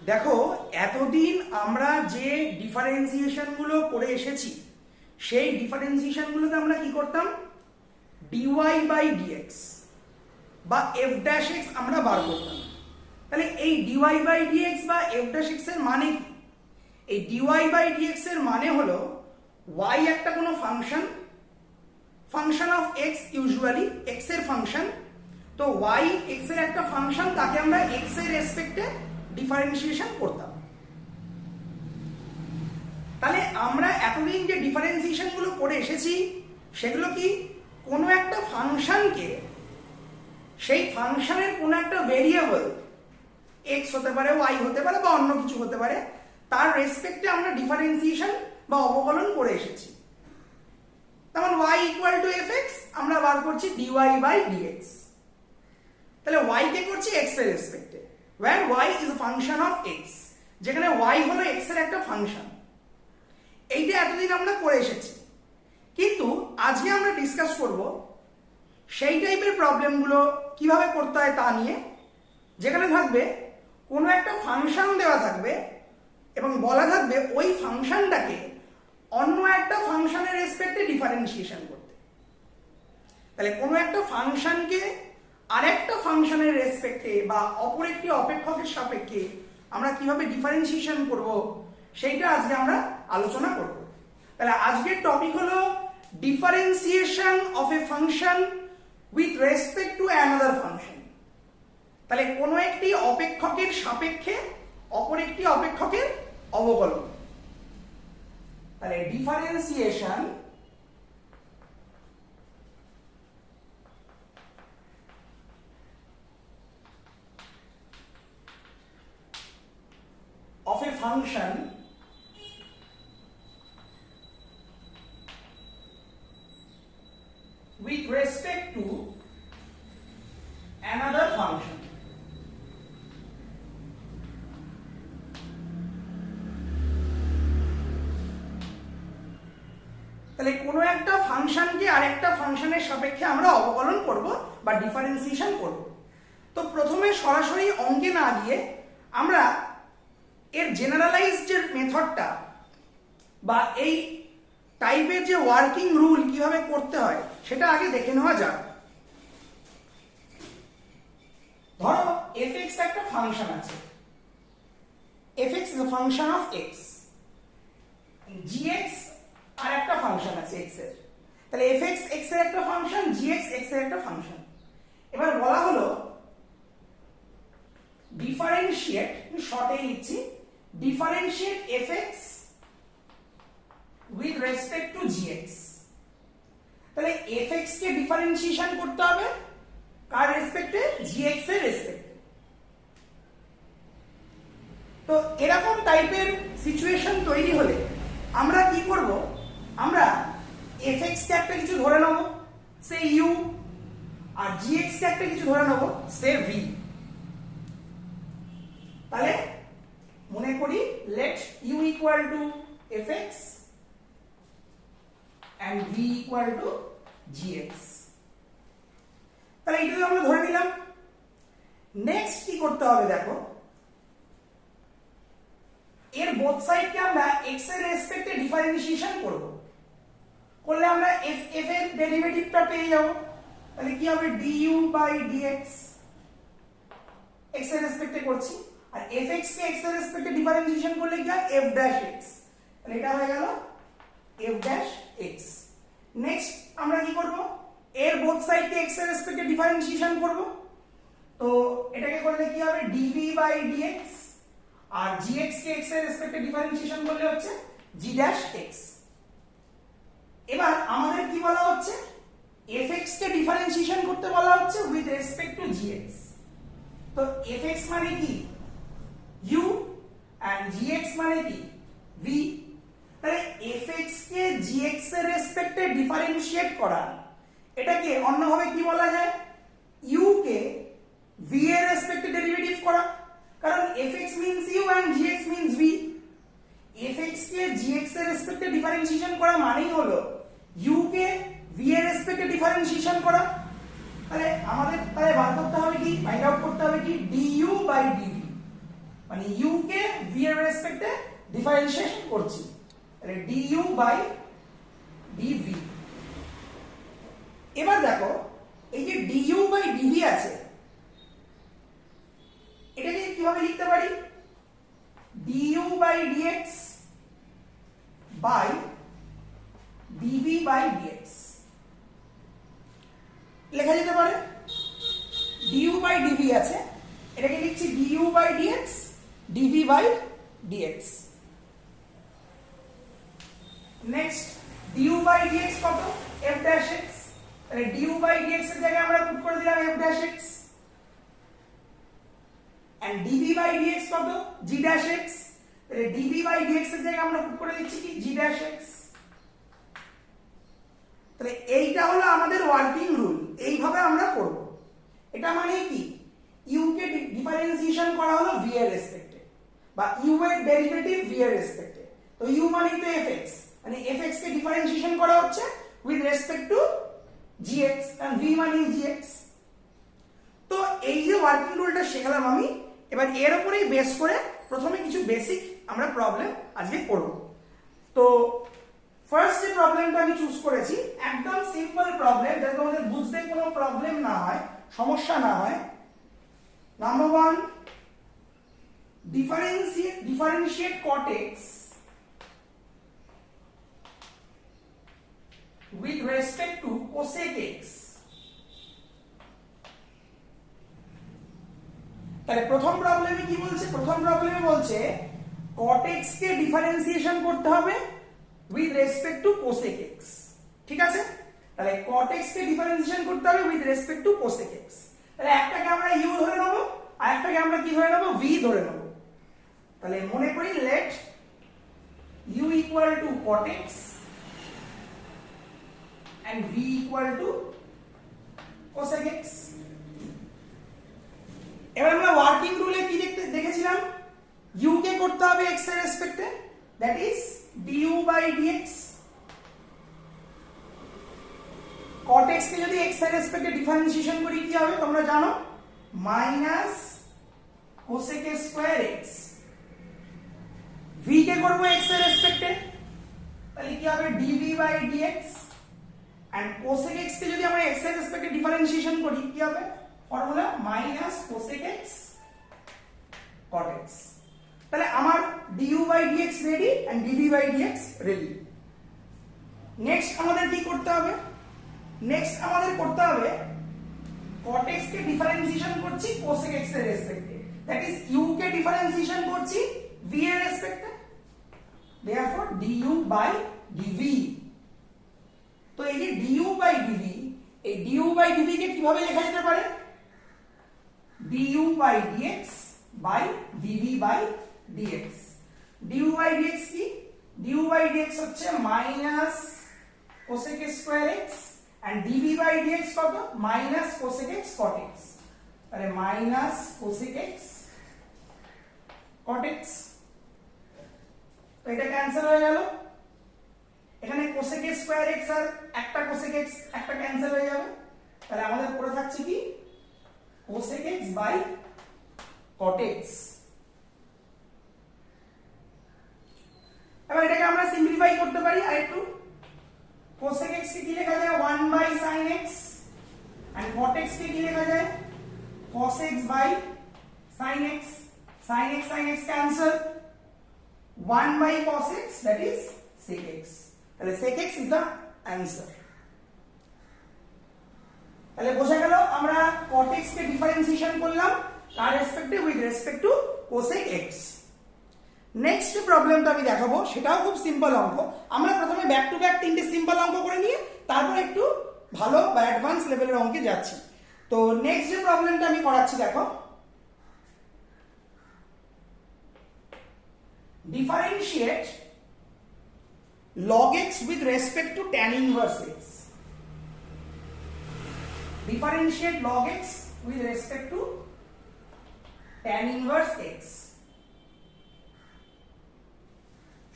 দেখো, এতদিন আমরা যে ডিফারেন্সিয়েশন গুলো করে এসেছি সেই ডিফারেন্সিয়েশন গুলোতে আমরা কি করতাম, ডিওয়াই বাই ডিএক্স বা এফ ড্যাশ এক্স আমরা বার করতাম। তাহলে এই ডিওয়াই বাই ডিএক্স বা এফ ড্যাশ এক্স এর মানে কি? এই ডিওয়াই বাই ডিএক্স এর মানে হলো ওয়াই একটা কোনো function, function of x, usually x এর ফাংশন। তো ওয়াই এক্স এর একটা ফাংশন, তাকে আমরা এক্স এর রেসপেক্টে ডিফারেন্সিয়েশন করতাম। তাহলে আমরা এতদিন যে ডিফারেন্সিয়েশন গুলো করে এসেছি সেগুলো কি, কোনো একটা ফাংশনকে, সেই ফাংশনের কোনো একটা ভেরিয়েবল এক্স হতে পারে, ওয়াই হতে পারে বা অন্য কিছু হতে পারে, তার রেসপেক্টে আমরা ডিফারেন্সিয়েশন বা অবকলন করে এসেছি। যেমন y equal to F x, আমরা বার করছি ডিওয়াই বাই ডিএক্স। তাহলে y কে করছি x এর রেসপেক্টে, where y is a function of x, যেখানে y হলো x এর একটা ফাংশন। এইটা এতদিন আমরা করে এসেছি, কিন্তু আজকে আমরা ডিসকাস করব সেই টাইপের প্রবলেমগুলো কিভাবে করতে হয় তা নিয়ে, যেখানে থাকবে কোনো একটা ফাংশন দেওয়া থাকবে এবং বলা থাকবে ওই ফাংশনটাকে অন্য একটা ফাংশনের রেসপেক্টে ডিফারেন্সিয়েশন করতে। তাহলে কোনো একটা ফাংশনকে আরেকটা ফাংশনের রেসপেক্টে বা অপর একটি অপেক্ষকের সাপেক্ষে আমরা কিভাবে ডিফারেন্সিয়েশন করব সেইটা আজকে আমরা আলোচনা করব। তাহলে আজকের টপিক হলো differentiation of A function with respect to another function. তাহলে কোনো একটি অপেক্ষকের সাপেক্ষে অপর একটি অপেক্ষকের অবকলন। তাহলে differentiation of a function with respect to another function. তাহলে কোনো একটা ফাংশনকে আরেকটা ফাংশনের সাপেক্ষে আমরা অবকলন করব বা ডিফারেন্সিয়েশন করব। তো প্রথমে সরাসরি অঙ্কে না গিয়ে আমরা এর জেনারেলাইজড যে মেথডটা বা এই টাইপের যে ওয়ার্কিং রুল কিভাবে করতে হয় সেটা আগে দেখে নেওয়া যাক। ধরো fx একটা ফাংশন আছে, fx is a function of x, gx আর একটা ফাংশন আছে x এর। তাহলে fx x এর একটা ফাংশন, gx x এর একটা ফাংশন। এবার বলা হলো ডিফারেন্সিয়েট, শর্টে লিখছি, differentiate fx with respect to gx। তাহলে fx কে ডিফারেন্সিয়েশন করতে হবে কার রেসপেক্টে, gx এর রেসপেক্টে। তো এরকম টাইপের সিচুয়েশন তৈরি হলে আমরা কি করব, আমরা fx কে একটা কিছু ধরে নেব, সে u, আর gx কে একটা কিছু ধরে নেব, সে v। তাহলে মনে করি let u equal to fx and v equal to gx। তাহলে এটা আমরা ধরে নিলাম। নেক্সট কি করতে হবে দেখো, এর বোথ সাইডকে আমরা x এর রেসপেক্টে ডিফারেন্সিয়েশন করব। করলে আমরা f এর ডেরিভেটিভটা পেয়ে যাব। তাহলে কি হবে, du by dx, x এর রেসপেক্টে করছি, আর fx কে x এর রেসপেক্টে ডিফারেন্সিয়েশন করলে কি হয়, f dash x। তাহলে এটা হয়ে গেল f dash x। নেক্সট আমরা কি করব, এর বোথ সাইডকে x এর রেসপেক্টে ডিফারেন্সিয়েশন করব। তো এটাকে করলে কি হবে, dv by dx, R gx K x এর রেসপেক্টে ডিফারেন্সিয়েশন করলে হচ্ছে g dash x। এবার আমাদের কি বলা হচ্ছে, fx কে ডিফারেন্সিয়েশন করতে বলা হচ্ছে উইথ রেসপেক্ট টু gx। তো fx মানে কি, u, and gx মানে কি, v। তাহলে fx কে gx এর রেসপেক্টে ডিফারেন্সিয়েট করা, এটাকে অন্যভাবে কি বলা যায়, u কে v এর রেসপেক্টে ডেরিভেটিভ করা। কারণ fx means u and gx means v। fx K gx এর রেসপেক্টে ডিফারেন্সিয়েশন করা মানেই হলো u কে v এর রেসপেক্টে ডিফারেন্সিয়েশন করা। তাহলে আমাদের বার করতে হবে কি, ফাইন্ড আউট করতে হবে কি, du by dv, মানে u কে v এর রেসপেক্টে ডিফারেন্সিয়েশন করছি, তাহলে du বাই dv। এবার দেখো এই যে du বাই dv আছে, এটাকে কিভাবে লিখতে পারি? du by dx by dv by dx লেখা যেতে পারে। du বাই dv আছে, এটাকে লিখছি du by dx dv by dx। Next du by dx কত? f dash x, তাহলে du বাই dx এর জায়গায় আমরা পুট করে দিলাম f dash x, and dv by dx কত? g dash x, তাহলে dv বাই dx এর জায়গায় আমরা পুট করে দিচ্ছি কি? g dash x। তাহলে এইটা হলো আমাদের ওয়ার্কিং রুল, এইভাবে আমরা করব। এটা মানে কি? u কে ডিফারেন্সিয়েশন করা হলো v এর রেসপেক্টে, বা u এর ডেরিভেটিভ v এর রেসপেক্টে। তো u মানে তো fx, মানে fx কে ডিফারেন্সিয়েশন করা হচ্ছে with respect two gx, and v মানে gx। তো এই যে ওয়ার্কিং রুলটা শেখালাম আমি, এবার এর উপরেই বেস করে প্রথমে কিছু বেসিক আমরা প্রবলেম আজকে করব। তো ফার্স্ট যে প্রবলেমটা আমি চুজ করেছি একদম সিম্পল প্রবলেম, যাতে তোমাদের বুঝতে কোনো প্রবলেম না হয়, সমস্যা না হয়। Number 1, differentiate cot x with respect to cosec x। তাহলে প্রথম প্রবলেমে কি বলছে? প্রথম প্রবলেমে বলছে cot x কে ডিফারেন্সিয়েশন করতে হবে with respect to cosec x। ঠিক আছে, তাহলে cot x কে ডিফারেন্সিয়েশন করতে হবে with respect to cosec x। তাহলে একটাকে আমরা u ধরে নেব, আর একটাকে আমরা কি ধরে নেব? v ধরে নেব। তাহলে মনে করি let u equal to cot x and v equal to cosec x। এবার আমরা ওয়ার্কিং রুলে কি দেখেছিলাম? u কে করতে হবে x এর রেসপেক্টে, that is du by dx। cot x কে যদি x এর রেসপেক্টে ডিফারেন্সিয়েশন করি কি হবে তোমরা জানো? Minus cosec square x। v কে করব x এর রেসপেক্টে, তাহলে কি হবে? dv by dx। and cosec x কে যদি আমরা x এর রেসপেক্টে ডিফারেন্সিয়েশন করি কি হবে? Formula minus cosec x cot x। তাহলে আমার du by dx ready and dv by dx ready. Next আমাদের কি করতে হবে? নেক্সট আমাদের করতে হবে cot x কে ডিফারেন্সিয়েশন করছি cosec x এর রেসপেক্টে, দ্যাট ইজ u কে ডিফারেন্সিয়েশন করছি v এর রেসপেক্টে, therefore du বাই dv। তো এই যে du বাই dv, এই du বাই dv কে কিভাবে লেখা যেতে পারে? du by dx by dv by dx। du by dx কি? du বাই dx হচ্ছে minus cosec square x, and dv by dx কত? Minus cosec x cot x। তাহলে minus cosec x cot x। তো এটা cancel হয়ে গেল, এখানে cosec square x আর একটা cosec x একটা ক্যান্সেল হয়ে যাবে, তাহলে আমাদের পড়ে থাকছে কি? cosec x by cot x। এবার এটাকে আমরা সিম্পলিফাই করতে পারি আরেকটু। cosec x কে কি লেখা যায়? 1 by sin x, and cot x কে কি লেখা যায়? cos x by sin x। sin x cancel, 1 by cos x, that is sec x। তাহলে sec x is the answer। তাহলে বোঝা গেল আমরা cot x কে ডিফারেন্সিয়েশন করলাম তার রেসপেক্টে with respect to cosec x। Next যে প্রবলেমটা আমি দেখাবো সেটাও খুব সিম্পল অঙ্ক। আমরা প্রথমে ব্যাক টু ব্যাক তিনটে সিম্পল অঙ্ক করে নিয়ে তারপর একটু ভালো বা অ্যাডভান্স লেভেলের অঙ্কে যাচ্ছি। তো নেক্সট যে প্রবলেমটা আমি করাচ্ছি দেখো, differentiate log x with respect to tan inverse x। differentiate log x with respect to tan inverse x।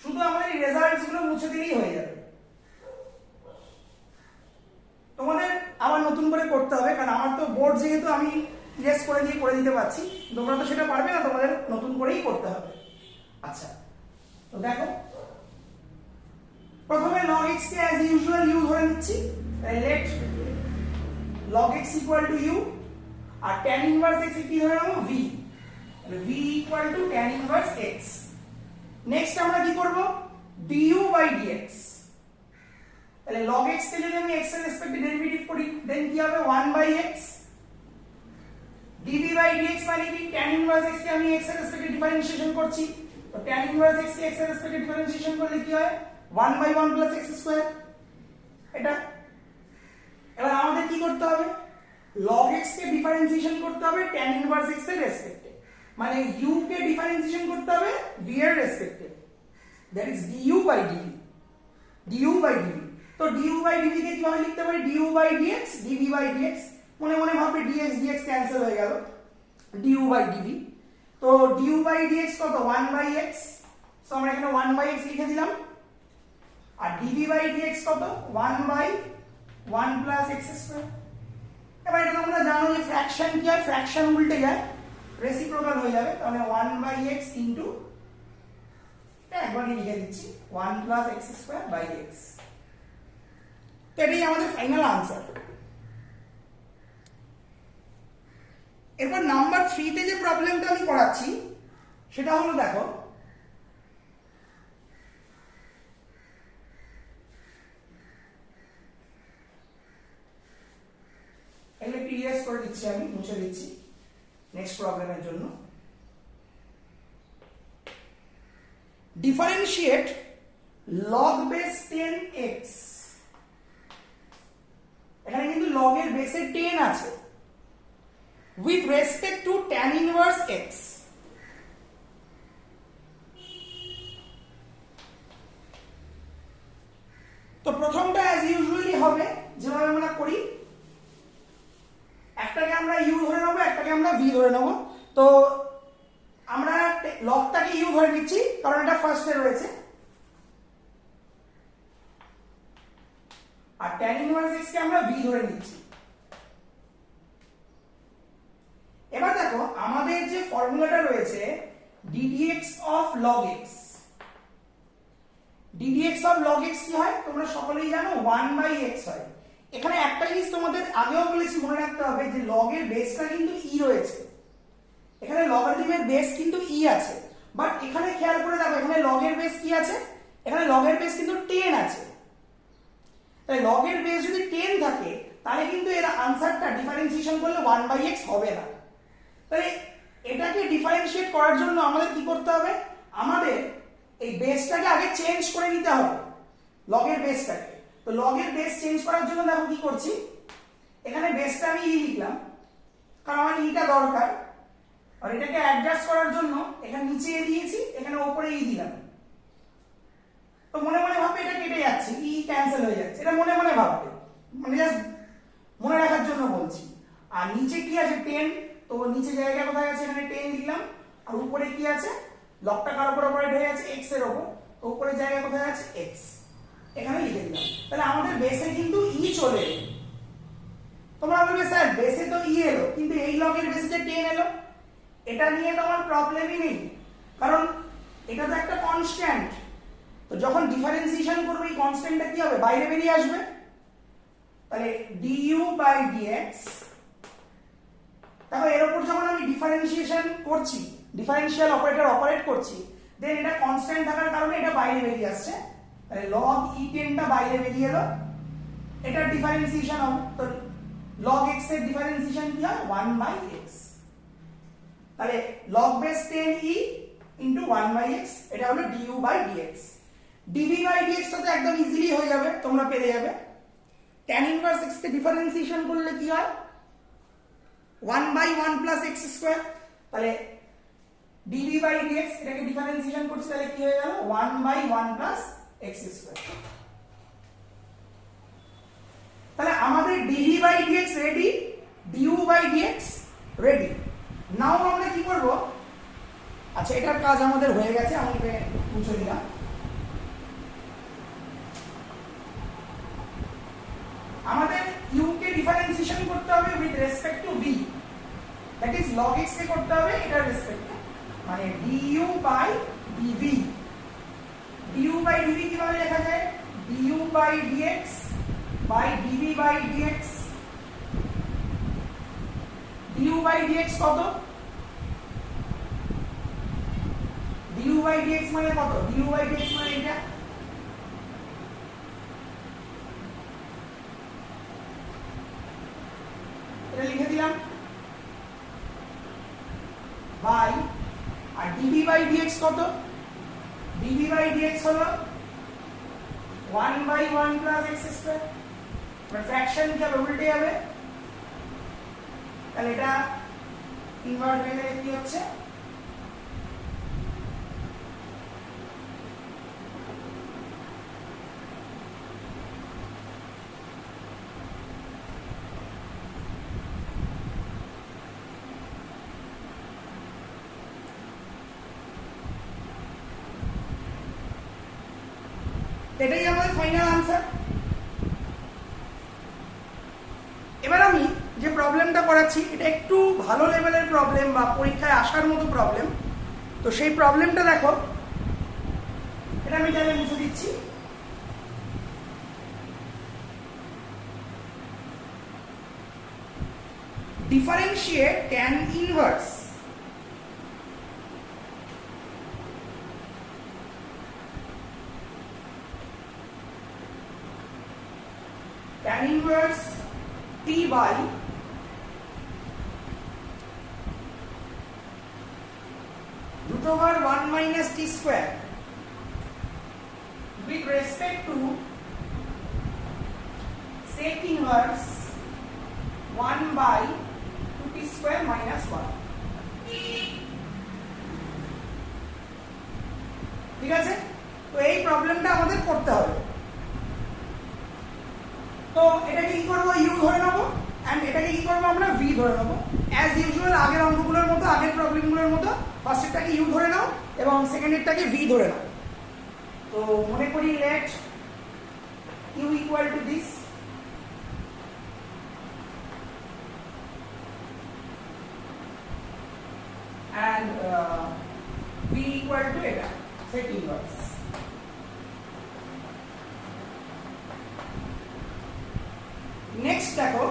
শুধু আমাদের এই রেজাল্টস গুলো মুছে দিলেই হয়ে যাবে, তোমাদের আবার নতুন করে করতে হবে, কারণ আমার তো বোর্ড যেহেতু আমি ইরেজ করে দিয়ে করে দিতে পারছি, তোমরা তো সেটা পারবে না, তোমাদের নতুন করেই করতে হবে। আচ্ছা, তো দেখো প্রথমে log x কে as usual u ধরে নিচ্ছি, let log x equal to u, R tan inverse x কি ধরে নেব v, তাহলে v equal to tan inverse x। Next আমরা কি করব, du by dx, তাহলে log x কে যদি আমি x এর রেসপেক্টে ডেরিভেটিভ করি দেন কি হবে 1 by x, dv by dx মানে কি tan inverse x কে আমি x এর রেসপেক্টে ডিফারেন্সিয়েশন করছি, তো tan inverse x কে x এর রেসপেক্টে ডিফারেন্সিয়েশন করলে কি হয় 1 by 1 plus x square। এটা এবার আমাদের কি করতে হবে, log x কে ডিফারেন্সিয়েশন করতে হবে tan inverse x এর রেসপেক্টে, মানে u কে ডিফারেন্সিয়েশন করতে হবে v এর রেসপেক্টে, that is du by dv, du by dv। তো du by dv কে কিভাবে লিখতে পারি, du by dx, dv by dx, মনে মনে ভাবে dx dx ক্যান্সেল হয়ে গেল, du by dv। তো du by dx কত 1 by x, সো আমরা এখানে 1 by x লিখে দিলাম, আর dv by dx কত 1 by 1 plus x square। এবার এটা তোমরা জানো যে ফ্র্যাকশন কি হয়, ফ্র্যাকশন উল্টে যায়, রেসিপ্রোকাল হয়ে যাবে, তাহলে 1 by x ইনটু একবারই লিখে দিচ্ছি 1 plus x square by x। তো এটাই আমাদের ফাইনাল আনসার। এরপর নাম্বার 3 তে যে প্রবলেমটা আমি করাচ্ছি সেটা হলো দেখো, এগুলো ক্লিয়ার করে দিচ্ছি, আমি মুছে দিচ্ছি নেক্সট প্রবলেমের জন্য। ডিফারেন্সিয়েট log base 10x, এখানে কিন্তু log এর বেসে 10 আছে, with respect to tan inverse x। তো প্রথমটা as usually হবে যেভাবে আমরা করি, একটাকে আমরা u ধরে নেব, একটাকে আমরা v ধরে নেব। তো আমরা লগটাকে u ধরে নিচ্ছি কারণ এটা ফার্স্টে রয়েছে, আর tan inverse x কে আমরা v ধরে নিচ্ছি। এবার দেখো আমাদের যে ফর্মুলাটা রয়েছে ddx of log x, ddx of log x কি হয় তোমরা সকলেই জানো 1 by x হয়। এখানে একটা জিনিস তোমাদের আগেও বলেছি মনে রাখতে হবে যে log এর বেসটা কিন্তু e রয়েছে, এখানে লগারিদমের বেস কিন্তু e আছে, বাট এখানে খেয়াল করে দেখো এখানে log এর বেস কি আছে, এখানে log এর বেস কিন্তু 10 আছে। তাই log এর বেস যদি 10 থাকে তাহলে কিন্তু এর আনসারটা ডিফারেন্সিয়েশন করলে 1 by x হবে না। তাই এটাকে ডিফারেন্সিয়েট করার জন্য আমাদের কি করতে হবে, আমাদের এই বেসটাকে আগে চেঞ্জ করে নিতে হবে, log এর বেসটাকে। তো log এর বেস চেঞ্জ করার জন্য দেখো কি করছি, এখানে বেসটা আমি e লিখলাম কারণ আমার ইটা দরকার, আর এটাকে অ্যাডজাস্ট করার জন্য এখানে নিচে এ দিয়েছি, এখানে উপরে ই দিলাম। তো মনে মনে ভাববে এটা কেটে যাচ্ছে, ই ক্যান্সেল হয়ে যাচ্ছে, এটা মনে মনে ভাববে, মানে জাস্ট মনে রাখার জন্য বলছি। আর নিচে কি আছে 10, তো নিচে জায়গা কোথায় আছে, এখানে 10 দিলাম, আর উপরে কি আছে লগটা কার উপর অপারেট হয়ে আছে x এর উপর, তো উপরে জায়গা কোথায় আছে x, এখানে লিখে দিলাম। তাহলে আমাদের বেসে কিন্তু ই চলে এলো। তোমরা বলবে স্যার বেসে তো ই এলো কিন্তু এই লগের বেসে যে 10 এলো, এটা নিয়ে তো আমার প্রবলেমই নেই কারণ এটা তো একটা কনস্ট্যান্ট। তো যখন ডিফারেন্সিয়েশন করব এই কনস্ট্যান্টটা কি হবে বাইরে বেরিয়ে আসবে, তাহলে du by dx, তারপর এর উপর যখন আমি ডিফারেন্সিয়েশন করছি, ডিফারেন্সিয়াল অপারেটর অপারেট করছি, দেন এটা কনস্ট্যান্ট থাকার কারণে এটা বাইরে বেরিয়ে আসছে, তাহলে log e10 টা বাইরে বেরিয়ে এলো, এটা ডিফারেন্সিয়েশন হবে। তো log x এর ডিফারেন্সিয়েশন কি হয় 1 by x, তাহলে log base 10e into 1 by x, এটা হলো du by dx। dv by dx তো একদম ইজিলি হয়ে যাবে, তোমরা পেরে যাবে। tan inverse x কে ডিফারেন্সিয়েশন করলে কি হয় 1 by 1 plus x square, তাহলে dv by dx এটাকে ডিফারেন্সিয়েশন করছি, তাহলে কি হয়ে গেল 1 by 1 plus x square। তাহলে আমাদের dv by dx ready, du by dx ready. Now আমরা কি করব, আচ্ছা এটার কাজ আমাদের হয়ে গেছে, আমি মুছে দিলাম। আমাদের u কে ডিফারেন্সিয়েশন করতে হবে with respect to v, that is log x কে করতে হবে এটার রেসপেক্টে। মানে du by dv। du by dv কিভাবে লেখা যায়? du by dx by dv by dx। du by dx কত? du বাই dx মানে কত? du বাই dx মানে এটা। এটা লিখে দিলাম বাই, আর dv বাই dx কত? dv বাই dx হলো 1 বাই 1 প্লাস x স্কয়ার। মানে ফ্র্যাকশন কি হবে? উল্টে যাবে। তাহলে এটা ইনভার্ট হয়ে গেলে কি হচ্ছে? এটাই আমাদের ফাইনাল আনসার। এবার আমি যে প্রবলেমটা করাচ্ছি এটা একটু ভালো লেভেলের প্রবলেম বা পরীক্ষায় আসার মতো প্রবলেম। তো সেই প্রবলেমটা দেখো, এটা আমি তাহলে মুছে দিচ্ছি। Differentiate tan inverse tan inverse t by root over 1 minus t square with respect to sec inverse 1 by 2t square minus 1। ঠিক আছে? তো এই প্রবলেমটা আমাদের করতে হবে। তো এটাকে কি করব? u ধরে নেব, এন্ড এটাকে কি করব? আমরা v ধরে নেব। অ্যাজ ইউজুয়াল আগের অঙ্কগুলোর মতো, আগের প্রবলেমগুলোর মতো ফার্স্টেরটাকে u ধরে নাও এবং সেকেন্ডেরটাকে v ধরে নাও। তো মনে করি let u equal to this, and v equal to এটা sec inverse। নেক্সট দেখো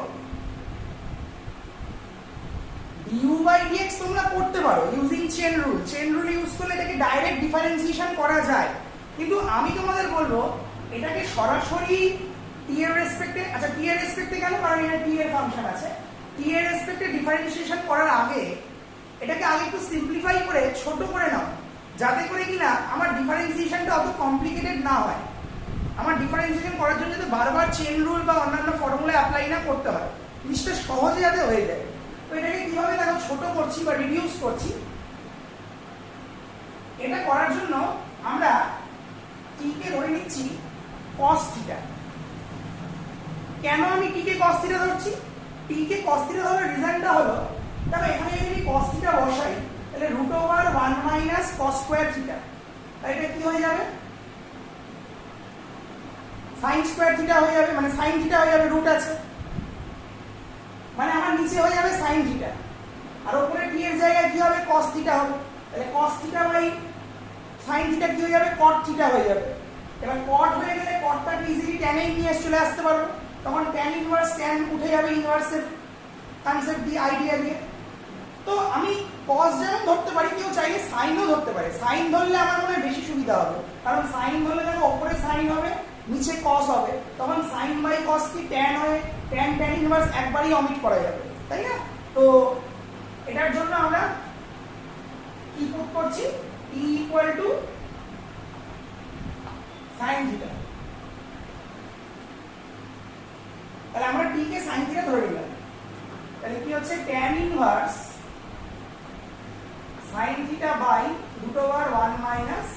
du by dx তোমরা করতে পারো using chain rule. Chain rule use করলে এটাকে ডাইরেক্ট ডিফারেন্সিয়েশন করা যায়, কিন্তু আমি তোমাদের বলবো এটাকে সরাসরি t এর রেসপেক্টে, আচ্ছা t এর রেসপেক্টে কেন? কারণ এটা t এর ফাংশন আছে। t এর রেসপেক্টে ডিফারেন্সিয়েশন করার আগে এটাকে আগে একটু সিম্পলিফাই করে ছোট করে নাও, যাতে করে কিনা আমার ডিফারেন্সিয়েশনটা অত কমপ্লিকেটেড না হয়। আমার ডিফারেন্সিয়েশন করার জন্য যাতে বারবার চেন রুল বা অন্যান্য ফর্মুলা অ্যাপ্লাই না করতে হয়, জিনিসটা সহজে যাতে হয়ে যায়। তো এটাকে কিভাবে দেখো ছোট করছি বা রিডিউস করছি। এটা করার জন্য আমরা t কে ধরে নিচ্ছি cos থিটা। কেন আমি t কে cos থিটা ধরছি? t কে cos থিটা ধরার রিজনটা হলো, দেখো এখানে যদি cos থিটা বসাই তাহলে root over 1 minus cos square theta, তাই এটা কি হয়ে যাবে? sin স্কয়ার থিটা হয়ে যাবে, মানে sin থিটা হয়ে যাবে, রুট আছে মানে আমার নিচে হয়ে যাবে sin থিটা, আর উপরে t এর জায়গায় কি হবে? cos থিটা হবে। তাহলে cos theta by sin theta কি হয়ে যাবে? cot থিটা হয়ে যাবে। এবার cot হয়ে গেলে cotটাকে ইজিলি tan এ নিয়ে চলে আসতে পারবো, তখন tan ইনভার্স tan উঠে যাবে ইনভার্সের কনসেপ্ট দিয়ে, আইডিয়া দিয়ে। তো আমি cos যেমন ধরতে পারি, কেউ চাইলে সাইনও ধরতে পারে। সাইন ধরলে আমার মনে হয় বেশি সুবিধা হবে, কারণ সাইন ধরলে দেখো উপরে সাইন হবে নিচে cos হবে, তখন sin বাই cos কি tan হয়, tan ইনভার্স একবারই অমিট করা যাবে, তাই না? তো এটার জন্য আমরা কি পুট করছি? t equal to sin theta. তাহলে আমরা t কে sin থিটা ধরে নিলাম। তাহলে কি হচ্ছে? tan inverse sin theta by root over 1 minus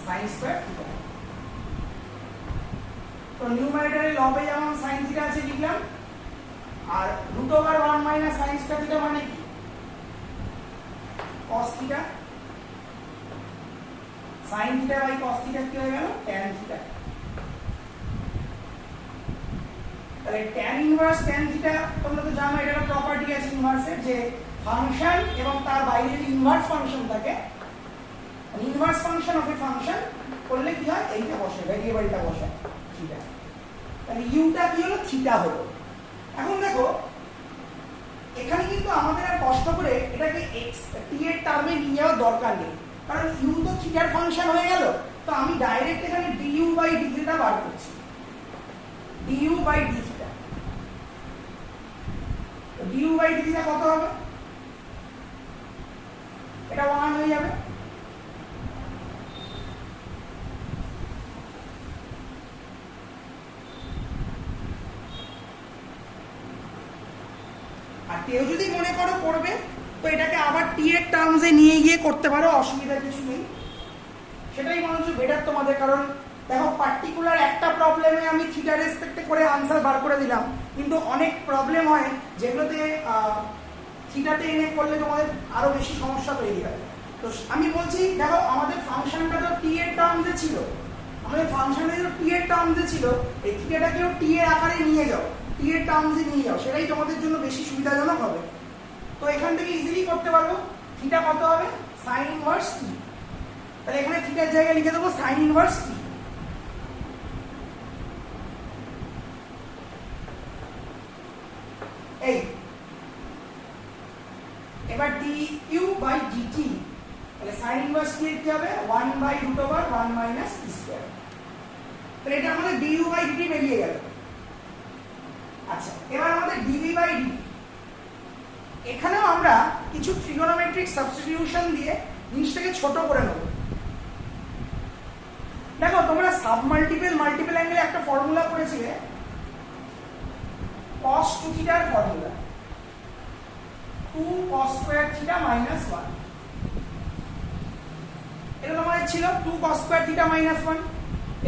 sin square theta. তো নিউমারেটরে লবে যেমন sin থিটা আছে লিখলাম, আর root over 1 minus sin square theta মানে কি? cos theta. sin theta by cos theta কি হয়ে গেল? tan theta. তাহলে tan ইনভার্স tan থিটা তোমরা তো জানো, এটা প্রপার্টি আছে ইনভার্সের, যে ফাংশন এবং তার বাইরে যদি ইনভার্স ফাংশন থাকে, inverse function of A function করলে কি হয়, এইটা বসে, ভেরিয়েবলটা বসে থিটা। তাহলে ইউটা কি হলো, থিটা হলো। এখন দেখো এখানে কিন্তু আমাদের আর কষ্ট করে এটাকে এক্স টি এর টার্মে নিয়ে যাওয়ার দরকার নেই, কারণ ইউ তো থিটার ফাংশন হয়ে গেল। তো আমি ডাইরেক্ট এখানে ডিইউ বাই ডি থিটা বার করছি, ডিইউ বাই ডি থিটা। তো ডিইউ বাই ডি থিটা কত হবে, এটা 1 হয়ে যাবে। আর কেউ যদি মনে করো করবে, তো এটাকে আবার টি এর টার্মসে নিয়ে গিয়ে করতে পারো, অসুবিধা কিছু নেই। সেটাই মনে হচ্ছে বেটার তোমাদের, কারণ দেখো পার্টিকুলার একটা প্রবলেমে আমি থিটা রেসপেক্টে করে আনসার বার করে দিলাম, কিন্তু অনেক প্রবলেম হয় যেগুলোতে থিটাতে এনে করলে তোমাদের আরো বেশি সমস্যা তৈরি হয়। তো আমি বলছি দেখো আমাদের ফাংশনটা তো টি এর টার্মসে ছিল, আমাদের ফাংশনটা তো টি এর টার্মসে ছিল, এই থিটাটাকেও টি এর আকারে নিয়ে যাও, টি এর টার্মসে নিয়ে যাও, সেটাই তোমাদের জন্য বেশি সুবিধাজনক হবে। তো এখান থেকে ইজিলি করতে পারবো, থিটা কত হবে, সাইন ইনভার্স টি। তাহলে এখানে থিটার জায়গায় লিখে দেবো সাইন ইনভার্স টি। এই এবার ডি কিউ বাই ডিটি, তাহলে সাইন ইনভার্স টি এর কি হবে, 1/√1 মাইনাস টি স্কয়ার। তাহলে এটা আমাদের ডিইউ বাই ডিটি বেরিয়ে গেল। আচ্ছা, এবার আমাদের ডিভি বাই ডিটি, এখানেও আমরা কিছু ট্রিগোনোমেট্রিক সাবস্টিটিউশন দিয়ে জিনিসটাকে ছোট করে নেব। দেখো তোমরা সাব মাল্টিপল অ্যাঙ্গেলে একটা ফর্মুলা করেছিলে, cos 2 থিটার formula, 2 cos square theta minus 1। এটা তোমাদের ছিল 2 cos স্কয়ার থিটা মাইনাস 1।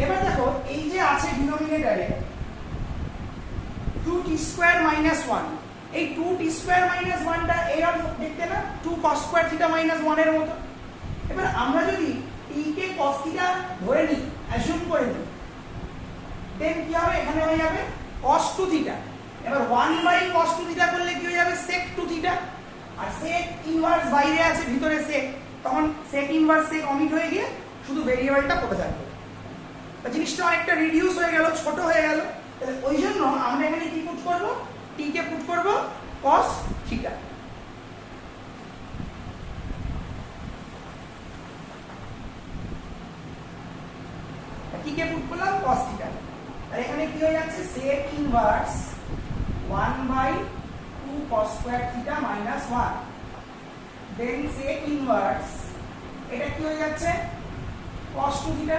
এবার দেখো এই যে আছে ডিনোমিনেটরে 2t স্কয়ার মাইনাস 1, এই 2t স্কয়ার মাইনাস 1টা এর দেখতে না 2 cos স্কয়ার থিটা মাইনাস 1 এর মতো। এবার আমরা যদি t কে cos থিটা ধরে নিই, অ্যাজিউম করে নিই, দেন কি হবে, এখানে হয়ে যাবে cos 2 থিটা। এবার 1/cos 2 থিটা করলে কি হয়ে যাবে, sec 2 থিটা। আর sec ইনভার্স বাইরে আছে, ভিতরে sec, তখন sec ইনভার্স sec অমিট হয়ে গিয়ে শুধু ভেরিয়েবলটা পড়ে থাকবে। তো জিনিসটা অনেকটা রিডিউস হয়ে গেল, ছোট হয়ে গেল। তাহলে ওই জন্য আমরা এখানে কি পুট করব, t কে পুট করব cos থিটা। t কে পুট করলাম cos থিটা। আর এখানে কি হয়ে যাচ্ছে, sec inverse 1/2 cos square theta minus 1, then sec inverse, এটা কি হয়ে যাচ্ছে, cos 2 theta.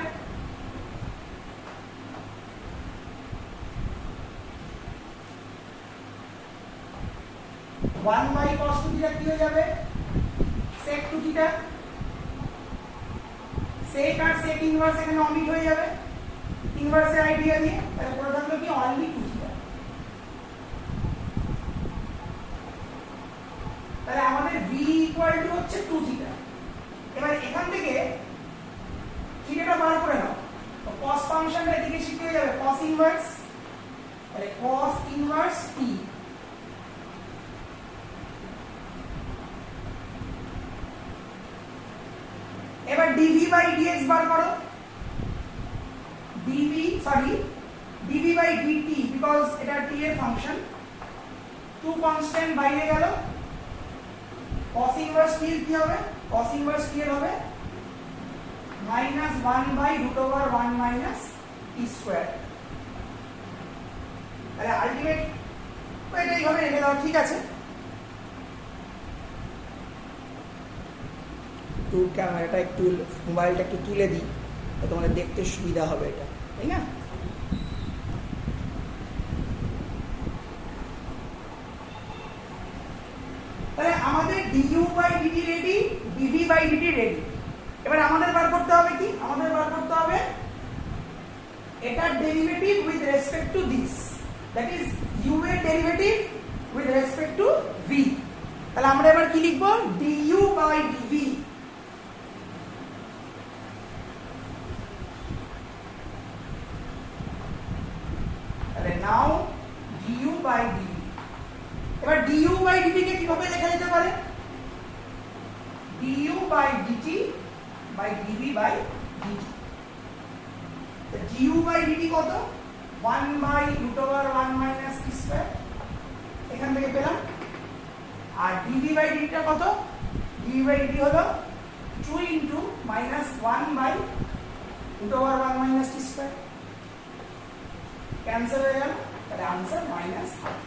One by cos 2 theta কি হয়ে যাবে, sec 2 থিটা। sec আর sec ইনভার্স এখানে অমিট হয়ে যাবে ইনভার্সের আইডিয়া দিয়ে, তাহলে পুরো থাকলো কি অনলি 2 থিটা। তাহলে আমাদের v ইকুয়াল টু হচ্ছে 2 থিটা। এবার এখান থেকে থিটাটা বার করে নাও, তো cos ফাংশনটা এদিকে শিফট হয়ে যাবে cos ইনভার্স, তাহলে cos ইনভার্স t। এবার dv বাই dx বার করো, dv বাই dt, বিকজ এটা t এর ফাংশন, 2 কনস্ট্যান্ট বাইরে গেল, cos ইনভার্স t এর কি হবে, cos ইনভার্স t এর হবে -1/√1 মাইনাস t স্কয়ার। তাহলে আলটিমেট এটাই হবে, রেখে দাও, ঠিক আছে। তো ক্যামেরাটা একটু, মোবাইলটা একটু তুলে দিই, তো তোমাদের দেখতে সুবিধা হবে এটা, তাই না। তাহলে আমাদের du বাই dt রেডি, dv বাই dt রেডি। এবার আমাদের বার করতে হবে কি, আমাদের বার করতে হবে এটার derivative with respect to this, that is u এর derivative with respect to v। তাহলে আমরা এবার কি লিখব, du বাই dv। তাহলে নাও du বাই dv। এবার du বাই dv কে কিভাবে লেখা যেতে পারে, by DV by DT. DU by DT কত? 1 by root over 1 minus T square, এখান থেকে পেলাম। আর ডিভি বাই ডিটিটা কত? ডিভি বাই ডিটি হলো 2 into minus 1 by root over 1 minus T square. Cancel হয়ে গেল, তাহলে आंसर মাইনাস হাফ।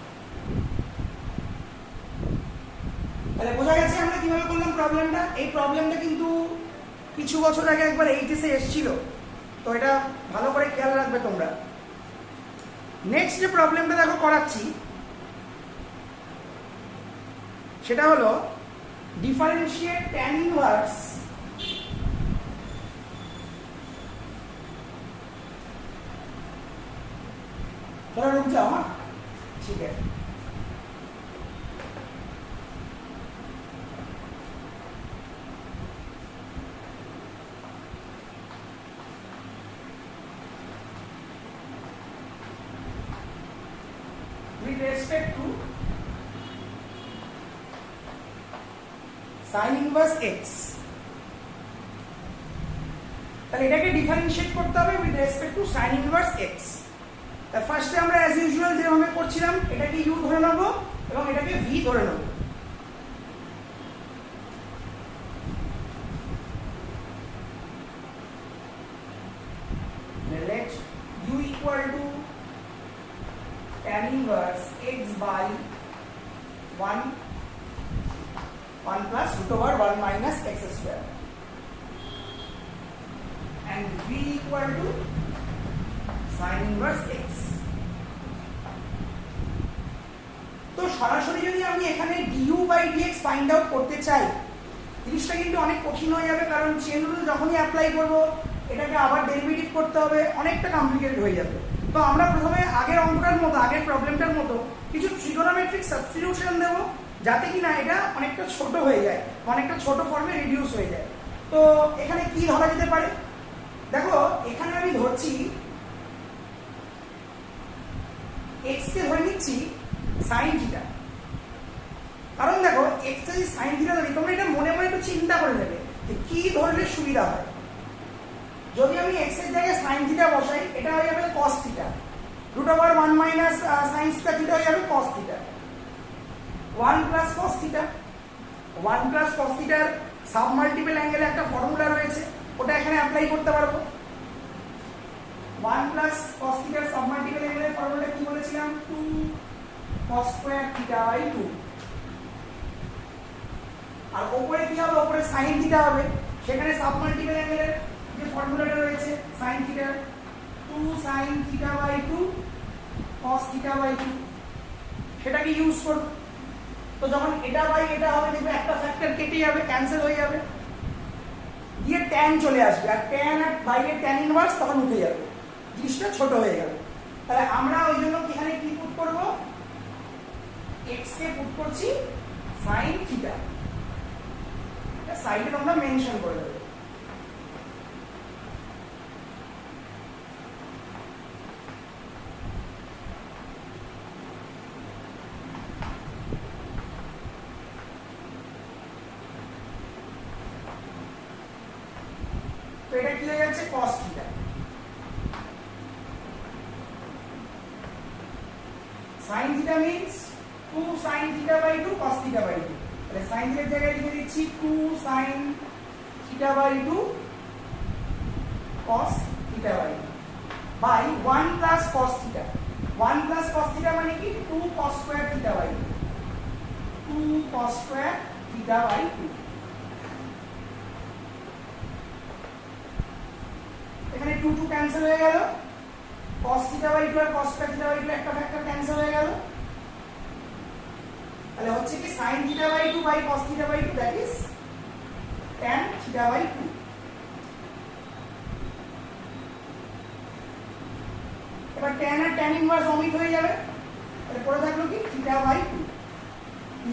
তাহলে বোঝা গেছে আমরা কিভাবে করলাম প্রবলেমটা। এই প্রবলেমটা কিন্তু কিছু বছর আগে একবার এইচএসে এসেছিল, তো এটা ভালো করে খেয়াল রাখবে তোমরা। নেক্সট যে প্রবলেমটা দেখো করাচ্ছি, সেটা হলো ডিফারেন্সিয়েট tan ইনভার্স थोड़ा रुक जाओ। हाँ ठीक है, with respect to sin inverse x, তাহলে এটাকে ডিফারেন্সিয়েট করতে হবে with respect to sin inverse x। ফার্স্টে আমরা অ্যাজ ইউজুয়াল যেভাবে করছিলাম, এটাকে ইউ ধরে নেব এবং এটাকে ভি ধরে নেব। let u equal to tan inverse x by 1 plus root over 1 minus x square and v equal to sin inverse x। তো সরাসরি যদি আমি এখানে du by dx find out করতে চাই, জিনিসটা কিন্তু অনেক কঠিন হয়ে যাবে, কারণ চেইন রুল যখনই অ্যাপ্লাই করব এটাকে আবার ডেরিভেটিভ করতে হবে, অনেকটা কমপ্লিকেটেড হয়ে যাবে। তো আমরা প্রথমে আগের অঙ্কটার মতো, আগের প্রবলেমটার মতো কিছু ট্রিগোনোমেট্রিক সাবস্টিটিউশন দেব, যাতে কিনা এটা অনেকটা ছোট হয়ে যায়, অনেকটা ছোট ফর্মে রিডিউস হয়ে যায়। তো এখানে কি ধরা যেতে পারে? দেখো এখানে আমি ধরছি x কে ধরে নিচ্ছি sin থিটা, কারণ দেখো x যদি sin থিটা ধরি, তোমরা এটা মনে মনে একটু চিন্তা করে নেবে যে কি ধরলে সুবিধা হয়। যদি আমি x এর জায়গায় sin থিটা বসাই, এটা হয়ে যাবে cos theta, root over 1 minus sin theta হয়ে যাবে cos theta, 1 plus cos theta. 1 plus cos থিটার সাব মাল্টিপল অ্যাঙ্গেলে একটা ফর্মুলা রয়েছে, ওটা এখানে অ্যাপ্লাই করতে পারবো। 1 plus cos থিটার সাব মাল্টিপল অ্যাঙ্গেলের ফর্মুলা কি বলেছিলাম? 2 cos স্কয়ার থিটা বাই 2। আর উপরে কি হবে? উপরে sin থিটা হবে, সেখানে সাব মাল্টিপল অ্যাঙ্গেলের যে ফর্মুলাটা রয়েছে sin theta, 2 sin theta by 2 cos theta by 2, সেটাকে ইউজ করব। তো যখন এটা বাই এটা হবে, দেখবে একটা ফ্যাক্টর কেটে যাবে, ক্যান্সেল হয়ে যাবে, দিয়ে tan চলে আসবে, আর tan আর বাইরে tan ইনভার্স তখন উঠে যাবে, জিনিসটা ছোট হয়ে গেল। তাহলে আমরা ওই জন্য এখানে কি পুট করব? x কে পুট করছি sin থিটা, এটা সাইডে তোমরা মেনশন করে দেবে। তো এটা কি হয়ে যাচ্ছে? cos theta. sin থিটা means 2 sin theta by 2 cos theta by 2। তাহলে sin থিটার জায়গায় লিখে দিচ্ছি 2 sin theta by 2 cos theta by 2 by 1 plus cos theta. 1 plus cos theta মানে কি? 2 cos square theta by 2, 2 cos square theta by 2। এখানে 2 2 cancel হয়ে গেল, cos থিটা বাই 2 আর cos স্কয়ার থিটা বাই 2 একটা ফ্যাক্টর ক্যান্সেল হয়ে গেল। তাহলে হচ্ছে কি sin থিটা বাই 2 বাই cos theta by 2, that is tan theta by 2। এবার tan আর tan ইনভার্স অমিট হয়ে যাবে, তাহলে পড়ে থাকলো কি? Theta by 2,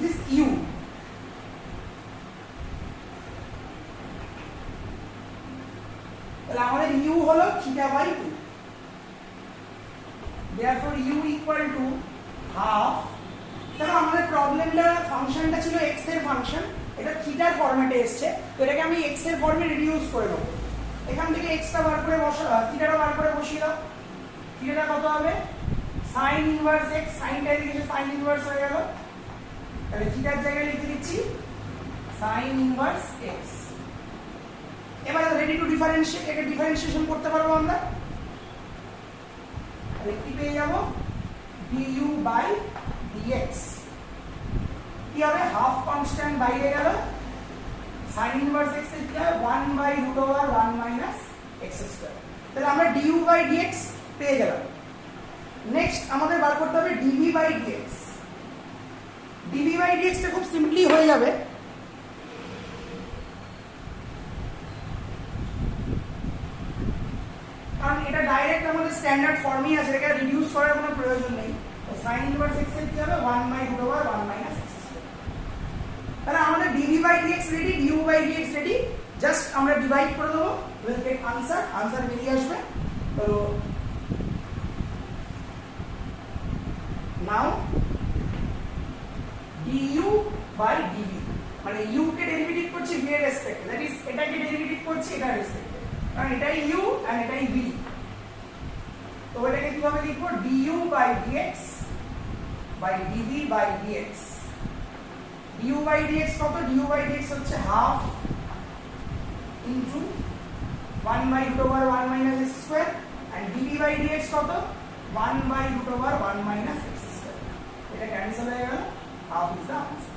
this is u। তাহলে আমাদের u হলো theta by 2, therefore u equal to half। দেখো আমাদের প্রবলেমটা ফাংশনটা ছিল x এর ফাংশন, এটা থিটার ফরম্যাটে এসছে, তো এটাকে আমি এক্স এর ফর্মে রিডিউস করে দেবো। এখান থেকে এক্সটা বার করে থিটাটা বার করে বসিয়ে দাও। থিটাটা কত হবে? সাইন ইনভার্স এক্স, সাইনটা এদিকে সাইন ইনভার্স হয়ে গেল, তাহলে থিটার জায়গায় লিখে দিচ্ছি সাইন ইনভার্স এক্স। এবার রেডি টু ডিফারেন্সিয়েট, একে ডিফারেন্সিয়েশন করতে পারবো আমরা। তাহলে কি পেয়ে যাব? du বাই dx কি হবে? হাফ কনস্ট্যান্ট বাইরে গেল, sin ইনভার্স x এর কি হবে? 1 by root over 1 minus x square. তাহলে আমরা du বাই dx পেয়ে গেলাম। নেক্সট আমাদের বার করতে হবে dv by dx। dv by dx টা খুব সিম্পলি হয়ে যাবে, কারণ এটা ডাইরেক্ট আমাদের স্ট্যান্ডার্ড ফর্মই আছে, এটাকে রিডিউস করার কোনো প্রয়োজন নেই। sin ইনভার্স x এর কি হবে? 1 by root over 1 minus x square. তাহলে আমাদের dv by dx ready, du by dx ready, just আমরা ডিভাইড করে দেবো, উইল গেট আনসার বেরিয়ে আসবে। তো নাও du বাই dv, মানে u কে ডেরিভেটিভ করছি v এর রেসপেক্টে, দ্যাট ইজ এটাকে ডেরিভেটিভ করছি এটার রেসপেক্টে, কারণ এটাই u আর এটাই v। তো এটাকে কিভাবে লিখবো? du by dx by dv by dx। du by dx কত? du বাই dx হচ্ছে half into 1 by root over 1 minus x square, and dv by dx কত? 1 by root over 1 minus x square. এটা cancel হয়ে গেল, half is the answer.